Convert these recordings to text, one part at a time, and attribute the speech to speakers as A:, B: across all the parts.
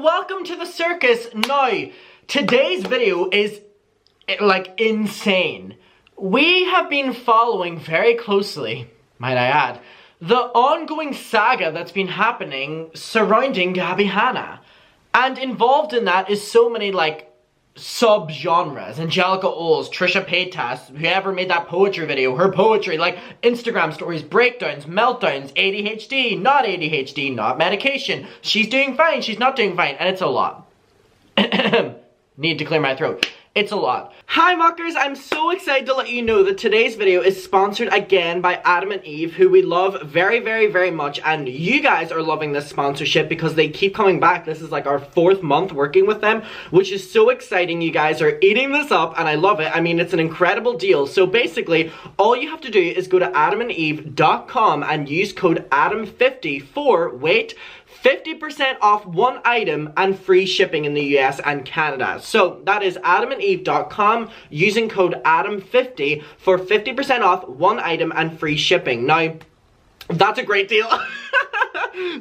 A: welcome to the circus. Now, today's video is, like, insane. We have been following very closely, might I add, the ongoing saga that's been happening surrounding Gabbie Hanna. And involved in that is so many, like, sub-genres. Angelica Oles, Trisha Paytas, whoever made that poetry video, her poetry, like, Instagram stories, breakdowns, meltdowns, ADHD, not medication, she's doing fine, she's not doing fine, and it's a lot. Need to clear my throat. It's a lot. Hi muckers, I'm so excited to let you know that today's video is sponsored again by Adam and Eve, who we love very, very, very much, and you guys are loving this sponsorship because they keep coming back. This is like our 4th month working with them, which is so exciting. You guys are eating this up and I love it. I mean, it's an incredible deal. So basically, all you have to do is go to adamandeve.com and use code ADAM50 for, wait, 50% off one item and free shipping in the US and Canada. So that is adamandeve.com using code ADAM50 for 50% off one item and free shipping. Now, that's a great deal.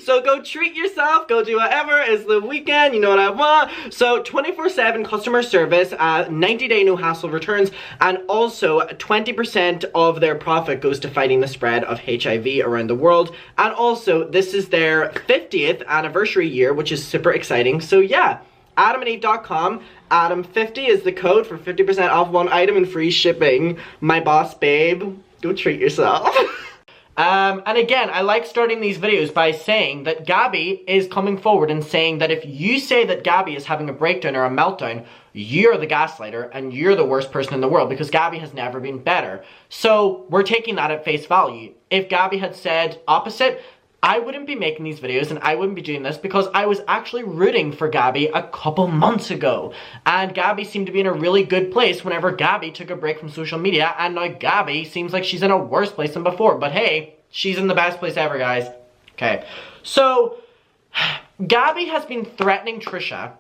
A: So go treat yourself, go do whatever, it's the weekend, you know what I want. So 24/7 customer service, 90-day no hassle returns, and also 20% of their profit goes to fighting the spread of HIV around the world. And also, this is their 50th anniversary year, which is super exciting. So yeah, adamandeve.com, Adam50 is the code for 50% off one item and free shipping. My boss babe, go treat yourself. And again, I like starting these videos by saying that Gabbie is coming forward and saying that if you say that Gabbie is having a breakdown or a meltdown, you're the gaslighter and you're the worst person in the world because Gabbie has never been better. So we're taking that at face value. If Gabbie had said opposite, I wouldn't be making these videos and I wouldn't be doing this because I was actually rooting for Gabbie a couple months ago. And Gabbie seemed to be in a really good place whenever Gabbie took a break from social media, and now Gabbie seems like she's in a worse place than before. But hey, she's in the best place ever, guys. Okay, so Gabbie has been threatening Trisha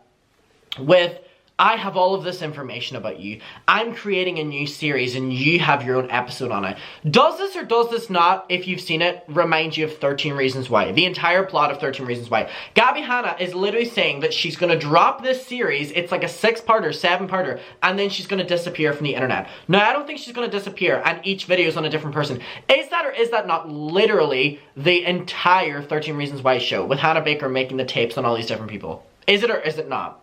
A: with, I have all of this information about you. I'm creating a new series and you have your own episode on it. Does this or does this not, if you've seen it, remind you of 13 Reasons Why? The entire plot of 13 Reasons Why. Gabbie Hanna is literally saying that she's going to drop this series. It's like a 6-parter, 7-parter, and then she's going to disappear from the internet. Now, I don't think she's going to disappear and each video is on a different person. Is that or is that not literally the entire 13 Reasons Why show with Hannah Baker making the tapes on all these different people? Is it or is it not?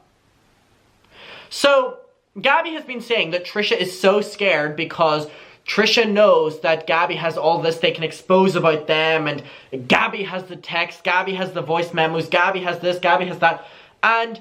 A: So, Gabbie has been saying that Trisha is so scared because Trisha knows that Gabbie has all this they can expose about them, and Gabbie has the text, Gabbie has the voice memos, Gabbie has this, Gabbie has that, and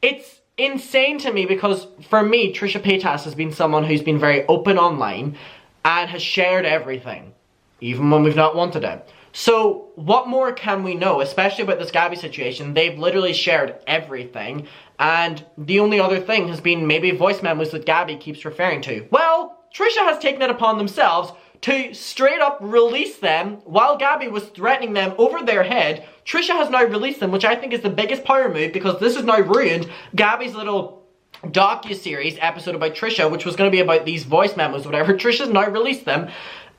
A: it's insane to me because for me, Trisha Paytas has been someone who's been very open online and has shared everything, even when we've not wanted it. So, what more can we know, especially about this Gabbie situation? They've literally shared everything, and the only other thing has been maybe voice memos that Gabbie keeps referring to. Well, Trisha has taken it upon themselves to straight up release them while Gabbie was threatening them over their head. Trisha has now released them, which I think is the biggest power move because this has now ruined Gabbie's little docu-series episode about Trisha, which was going to be about these voice memos, whatever. Trisha's now released them.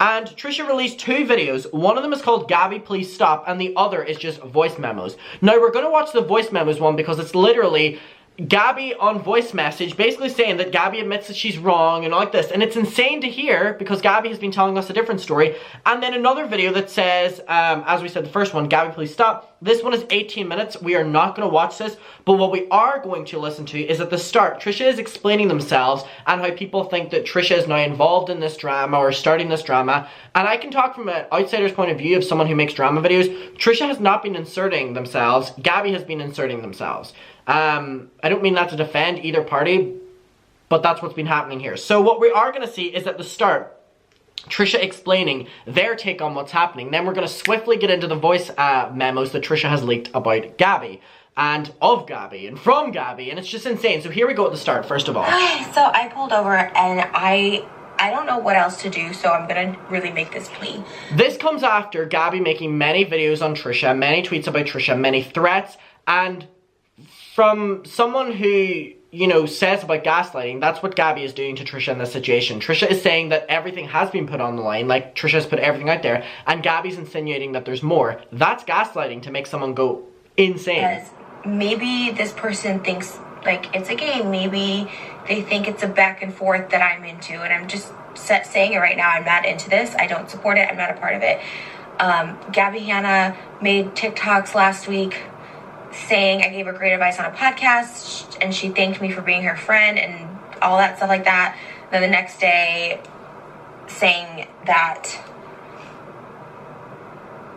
A: And Trisha released 2 videos. One of them is called Gabbie Please Stop and the other is just voice memos. Now we're going to watch the voice memos one because it's literally Gabbie on voice message basically saying that Gabbie admits that she's wrong and all like this. And it's insane to hear because Gabbie has been telling us a different story. And then another video that says, as we said, the first one, Gabbie Please Stop. This one is 18 minutes. We are not going to watch this. But what we are going to listen to is at the start, Trisha is explaining themselves and how people think that Trisha is now involved in this drama or starting this drama. And I can talk from an outsider's point of view of someone who makes drama videos. Trisha has not been inserting themselves. Gabbie has been inserting themselves. I don't mean that to defend either party, but that's what's been happening here. So what we are going to see is at the start, Trisha explaining their take on what's happening. Then we're going to swiftly get into the voice memos that Trisha has leaked about Gabbie and of Gabbie and from Gabbie, and it's just insane. So here we go at the start, first of all.
B: So I pulled over and I don't know what else to do, so I'm gonna really make this plea.
A: This comes after Gabbie making many videos on Trisha, many tweets about Trisha, many threats, and from someone who, you know, says about gaslighting, that's what Gabbie is doing to Trisha in this situation. Trisha is saying that everything has been put on the line, like Trisha has put everything out there, and Gabbie's insinuating that there's more. That's gaslighting to make someone go insane.
B: Yes. maybe this person thinks like it's a game. Maybe they think it's a back and forth that I'm into, and I'm just saying it right now. I'm not into this. I don't support it. I'm not a part of it. Gabbie Hanna made TikToks last week saying I gave her great advice on a podcast, and she thanked me for being her friend and all that stuff like that. Then the next day saying that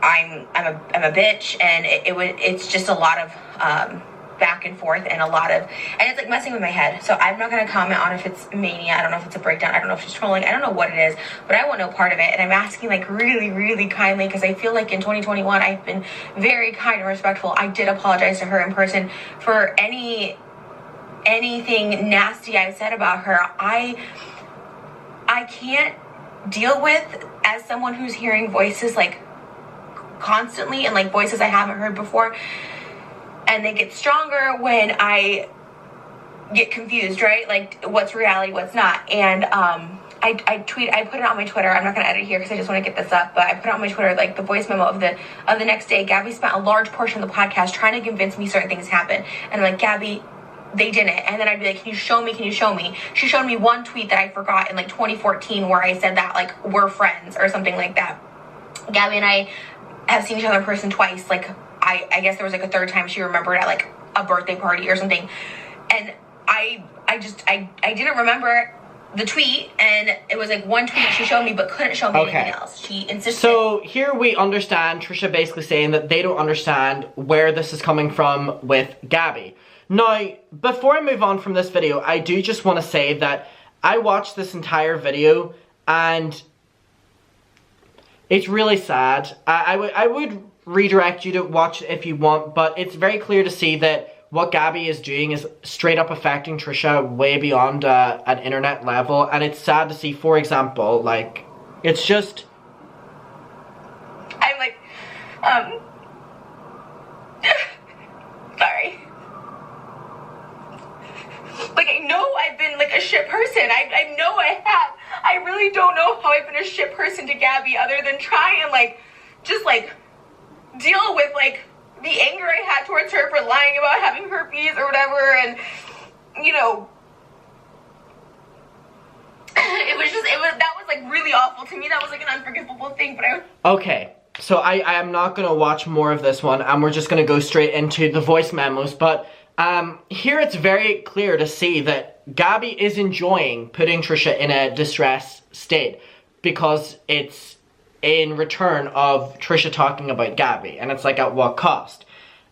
B: I'm a bitch, and it's just a lot of back and forth, and it's like messing with my head. So I'm not going to comment on if it's mania. I don't know if it's a breakdown. I don't know if she's trolling. I don't know what it is, but I want no part of it. And I'm asking like really, really kindly, because I feel like in 2021 I've been very kind and respectful. I did apologize to her in person for anything nasty I've said about her. I can't deal with, as someone who's hearing voices like constantly, and like voices I haven't heard before, and they get stronger when I get confused, right? Like what's reality, what's not. And I put it on my Twitter. I'm not gonna edit here because I just want to get this up, but I put it on my Twitter, like the voice memo of the next day. Gabbie spent a large portion of the podcast trying to convince me certain things happen, and I'm like, Gabbie, they didn't. And then I'd be like, can you show me? She showed me one tweet that I forgot in like 2014 where I said that like we're friends or something like that. Gabbie and I have seen each other in person twice. Like I guess there was like a third time she remembered at like a birthday party or something. And I didn't remember the tweet, and it was like one tweet she showed me but couldn't show me anything else. She insisted.
A: So here we understand Trisha basically saying that they don't understand where this is coming from with Gabbie. Now, before I move on from this video, I do just want to say that I watched this entire video and it's really sad. I would redirect you to watch it if you want, but it's very clear to see that what Gabbie is doing is straight up affecting Trisha way beyond an internet level, and it's sad to see. For example, like, it's just...
B: I'm like, sorry. Like, I know I've been, like, a shit person. I know I have. I really don't know how I've been a shit person to Gabbie other than try and, like, just, like, deal with, like, the anger I had towards her for lying about having herpes or whatever, and, you know, that was, like, really awful to me. That was, like, an unforgivable thing, but
A: Okay, so I am not gonna watch more of this one, and we're just gonna go straight into the voice memos, but... here it's very clear to see that Gabbie is enjoying putting Trisha in a distressed state because it's in return of Trisha talking about Gabbie, and it's like, at what cost?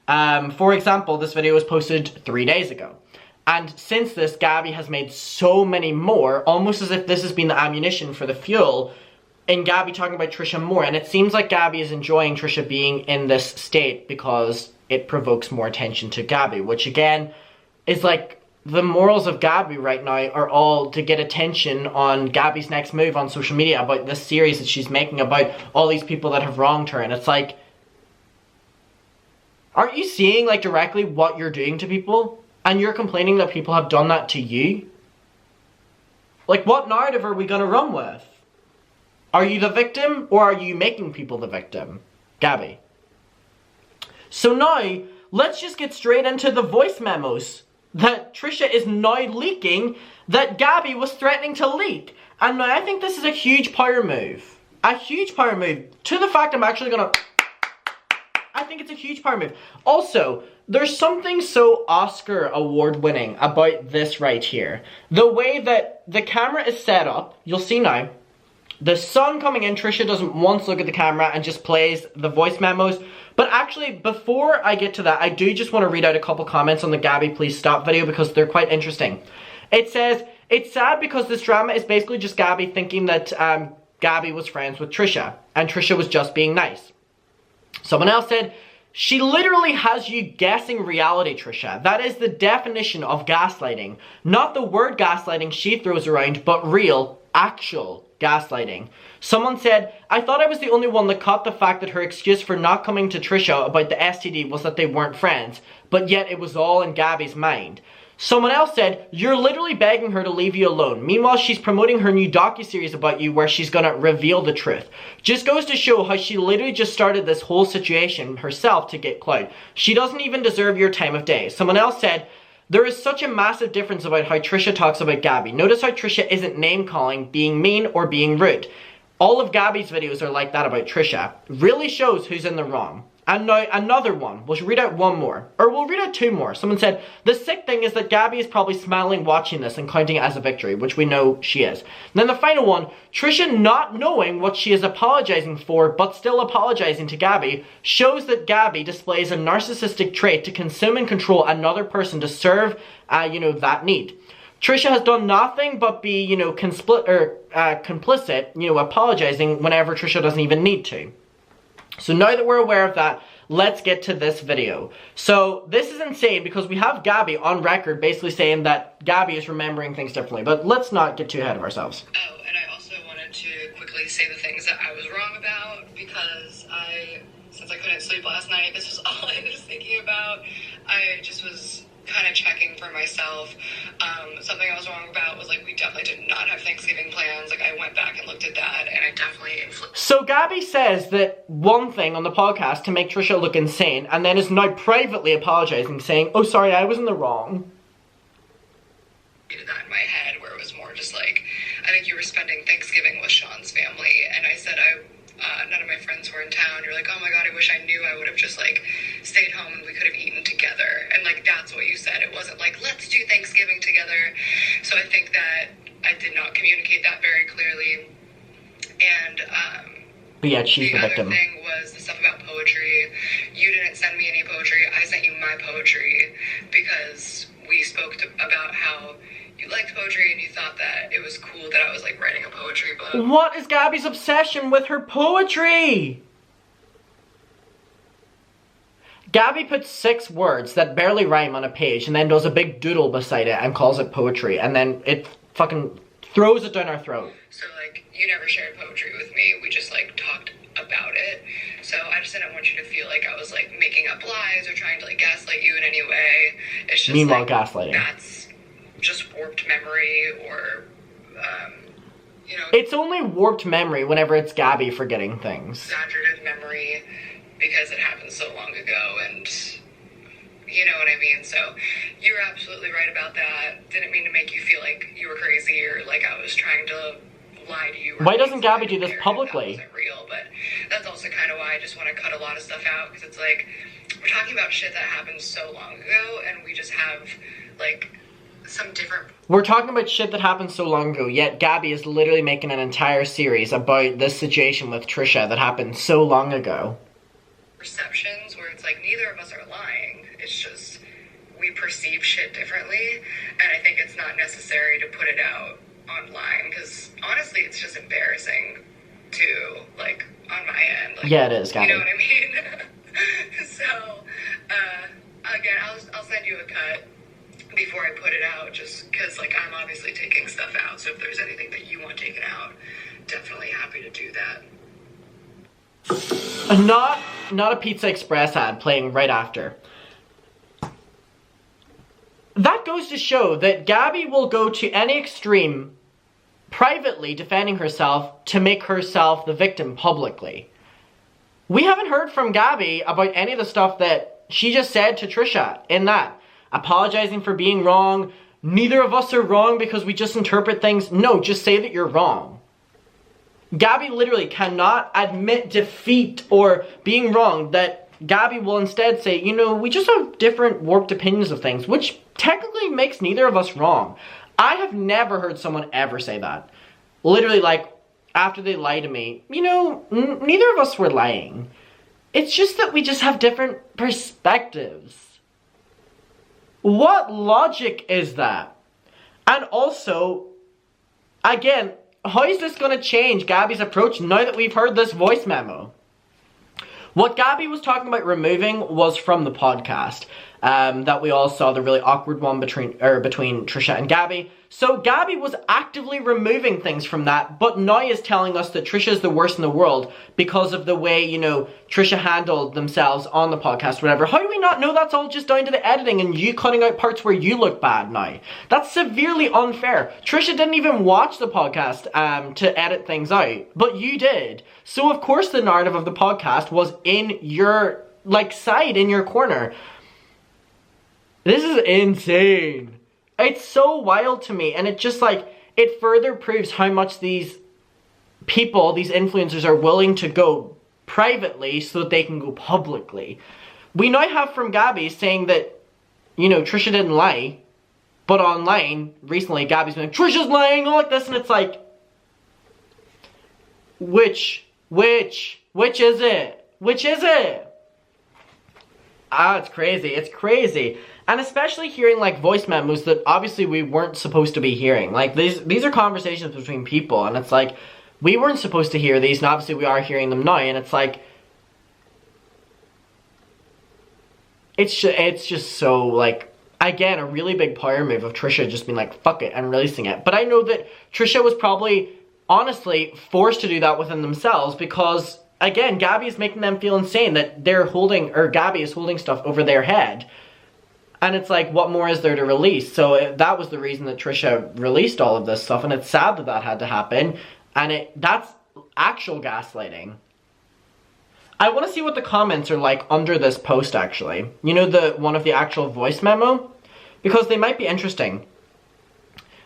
A: For example, this video was posted 3 days ago, and since this, Gabbie has made so many more, almost as if this has been the ammunition for the fuel in Gabbie talking about Trisha more, and it seems like Gabbie is enjoying Trisha being in this state because it provokes more attention to Gabbie, which again is like the morals of Gabbie right now are all to get attention on Gabbie's next move on social media about this series that she's making about all these people that have wronged her. And it's like, aren't you seeing like directly what you're doing to people? And you're complaining that people have done that to you? Like, what narrative are we gonna run with? Are you the victim or are you making people the victim? Gabbie. So now, let's just get straight into the voice memos that Trisha is now leaking that Gabbie was threatening to leak. And now I think this is a huge power move. A huge power move. To the fact I'm actually gonna... I think it's a huge power move. Also, there's something so Oscar award winning about this right here. The way that the camera is set up, you'll see now. The sun coming in, Trisha doesn't once look at the camera and just plays the voice memos. But actually, before I get to that, I do just want to read out a couple comments on the Gabbie Please Stop video because they're quite interesting. It says, it's sad because this drama is basically just Gabbie thinking that Gabbie was friends with Trisha and Trisha was just being nice. Someone else said, she literally has you guessing reality, Trisha. That is the definition of gaslighting. Not the word gaslighting she throws around, but real, actual gaslighting. Someone said, I thought I was the only one that caught the fact that her excuse for not coming to Trisha about the STD was that they weren't friends, but yet it was all in Gabbie's mind. Someone else said, you're literally begging her to leave you alone. Meanwhile, she's promoting her new docuseries about you where she's gonna reveal the truth. Just goes to show how she literally just started this whole situation herself to get clout. She doesn't even deserve your time of day. Someone else said, there is such a massive difference about how Trisha talks about Gabbie. Notice how Trisha isn't name-calling, being mean, or being rude. All of Gabbie's videos are like that about Trisha. Really shows who's in the wrong. And now another one. We'll read out one more. Or we'll read out two more. Someone said, the sick thing is that Gabbie is probably smiling watching this and counting it as a victory, which we know she is. And then the final one, Trisha not knowing what she is apologizing for, but still apologizing to Gabbie, shows that Gabbie displays a narcissistic trait to consume and control another person to serve, that need. Trisha has done nothing but be, complicit, apologizing whenever Trisha doesn't even need to. So now that we're aware of that, let's get to this video. So this is insane because we have Gabbie on record basically saying that Gabbie is remembering things differently. But let's not get too ahead of ourselves.
C: Oh, and I also wanted to quickly say the things that I was wrong about because since I couldn't sleep last night, this was all I was thinking about. I just was kind of checking for myself. Something I was wrong about was, we definitely did not have Thanksgiving plans. I went back and looked at that, and I definitely
A: So Gabbie says that one thing on the podcast to make Trisha look insane, and then is now privately apologizing, saying, oh, sorry, I was in the wrong.
C: Did that in my head, where it was more just I think you were spending Thanksgiving with Sean's family, and I said none of my friends were in town. You're like, oh my god, I wish I knew. I would have just stayed home and we could have eaten together. And that's what you said. It wasn't let's do Thanksgiving together. So I think that I did not communicate that very clearly. And
A: but yeah, she's the victim.
C: Other thing was the stuff about poetry. You didn't send me any poetry. I sent you my poetry because we spoke about how you liked poetry and you thought that it was cool that I was writing a poetry book.
A: What is Gabbie's obsession with her poetry? Gabbie puts 6 words that barely rhyme on a page and then does a big doodle beside it and calls it poetry, and then it fucking throws it down our throat.
C: So you never shared poetry with me. We just talked about it. So I just didn't want you to feel like I was making up lies or trying to gaslight you in any way. It's just
A: meanwhile gaslighting.
C: That's just warped memory or
A: It's only warped memory whenever it's Gabbie forgetting things.
C: Exaggerative memory because it happened so long ago, and you know what I mean. So you're absolutely right about that. Didn't mean to make you feel like you were crazy or I was trying to lie to you.
A: Why doesn't Gabbie do this publicly?
C: That wasn't real, but that's also kind of why I just want to cut a lot of stuff out, because it's we're talking about shit that happened so long ago, and we just have some different...
A: We're talking about shit that happened so long ago, yet Gabbie is literally making an entire series about this situation with Trisha that happened so long ago.
C: Perceptions where it's neither of us are lying. It's just we perceive shit differently, and I think it's not necessary to put it out online, because honestly it's just embarrassing to on my end.
A: Yeah, it is, Gabbie.
C: You know what I mean? So again, I'll send you a cut before I put it out, just because I'm obviously taking stuff out, so if there's anything that you want taken out, definitely happy to do that.
A: Not a Pizza Express ad playing right after. That goes to show that Gabbie will go to any extreme privately defending herself to make herself the victim publicly. We haven't heard from Gabbie about any of the stuff that she just said to Trisha in that. Apologizing for being wrong. Neither of us are wrong because we just interpret things. No, just say that you're wrong. Gabbie literally cannot admit defeat or being wrong. That Gabbie will instead say, we just have different warped opinions of things, which technically makes neither of us wrong. I have never heard someone ever say that. Literally, after they lie to me, neither of us were lying. It's just that we just have different perspectives. What logic is that? And also, again, how is this going to change Gabbie's approach now that we've heard this voice memo? What Gabbie was talking about removing was from the podcast. that we all saw, the really awkward one between Trisha and Gabbie. So Gabbie was actively removing things from that, but now is telling us that Trisha is the worst in the world because of the way, you know, Trisha handled themselves on the podcast, whatever. How do we not know that's all just down to the editing and you cutting out parts where you look bad now? That's severely unfair. Trisha didn't even watch the podcast to edit things out, but you did. So of course the narrative of the podcast was in your, like, side, in your corner. This is insane. It's so wild to me, and it just, like, it further proves how much these people, these influencers, are willing to go privately so that they can go publicly. We now have from Gabbie saying that, you know, Trisha didn't lie, but online, recently, Gabbie's been like, Trisha's lying, all like this, and it's like, which is it? Which is it? Ah, it's crazy, it's crazy. And especially hearing, like, voice memos that obviously we weren't supposed to be hearing. Like, these are conversations between people, and it's like, we weren't supposed to hear these, and obviously we are hearing them now, and it's like, it's just so, like, again, a really big power move of Trisha just being like, fuck it, and releasing it. But I know that Trisha was probably, honestly, forced to do that within themselves because, again, Gabbie is making them feel insane that they're holding, or Gabbie is holding stuff over their head. And it's like, what more is there to release? So that was the reason that Trisha released all of this stuff, and it's sad that that had to happen. And that's actual gaslighting. I want to see what the comments are like under this post, actually. You know, the one of the actual voice memo? Because they might be interesting.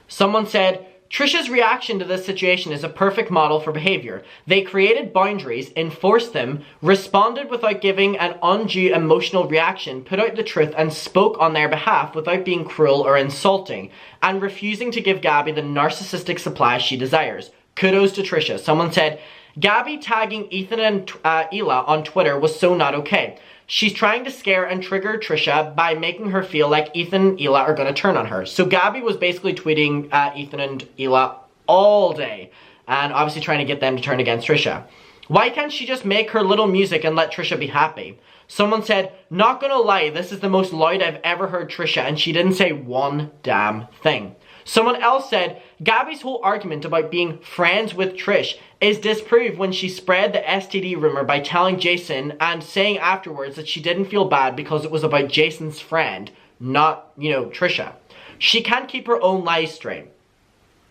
A: Someone said, Trisha's reaction to this situation is a perfect model for behavior. They created boundaries, enforced them, responded without giving an undue emotional reaction, put out the truth, and spoke on their behalf without being cruel or insulting, and refusing to give Gabbie the narcissistic supply she desires. Kudos to Trisha. Someone said, Gabbie tagging Ethan and Ela on Twitter was so not okay. She's trying to scare and trigger Trisha by making her feel like Ethan and Ela are going to turn on her. So Gabbie was basically tweeting Ethan and Ela all day. And obviously trying to get them to turn against Trisha. Why can't she just make her little music and let Trisha be happy? Someone said, not gonna lie, this is the most loud I've ever heard Trisha, and she didn't say one damn thing. Someone else said, Gabbie's whole argument about being friends with Trish is disproved when she spread the STD rumor by telling Jason and saying afterwards that she didn't feel bad because it was about Jason's friend, not, you know, Trisha. She can't keep her own lies straight.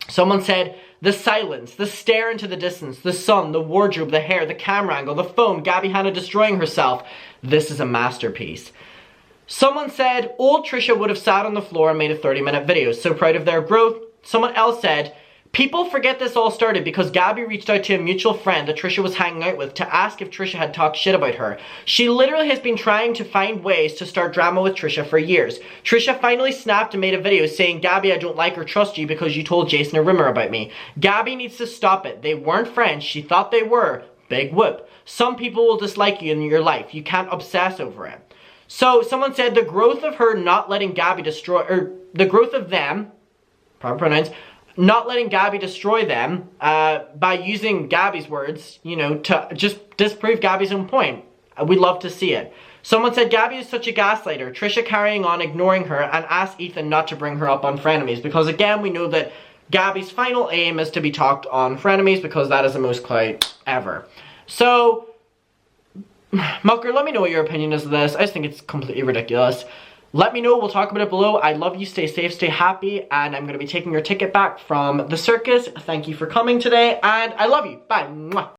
A: Someone said, the silence, the stare into the distance, the sun, the wardrobe, the hair, the camera angle, the phone, Gabbie Hanna destroying herself. This is a masterpiece. Someone said, old Trisha would have sat on the floor and made a 30-minute video. So proud of their growth. Someone else said, people forget this all started because Gabbie reached out to a mutual friend that Trisha was hanging out with to ask if Trisha had talked shit about her. She literally has been trying to find ways to start drama with Trisha for years. Trisha finally snapped and made a video saying, Gabbie, I don't like or trust you because you told Jason a rumor about me. Gabbie needs to stop it. They weren't friends. She thought they were. Big whoop. Some people will dislike you in your life. You can't obsess over it. So someone said the growth of her not letting Gabbie destroy, or the growth of them, proper pronouns, not letting Gabbie destroy them by using Gabbie's words, you know, to just disprove Gabbie's own point. We'd love to see it. Someone said Gabbie is such a gaslighter. Trisha carrying on, ignoring her, and asked Ethan not to bring her up on Frenemies. Because again, we know that Gabbie's final aim is to be talked on Frenemies because that is the most clout ever. So, Mucker, let me know what your opinion is of this. I just think it's completely ridiculous. Let me know. We'll talk about it below. I love you. Stay safe. Stay happy. And I'm going to be taking your ticket back from the circus. Thank you for coming today. And I love you. Bye. Mwah.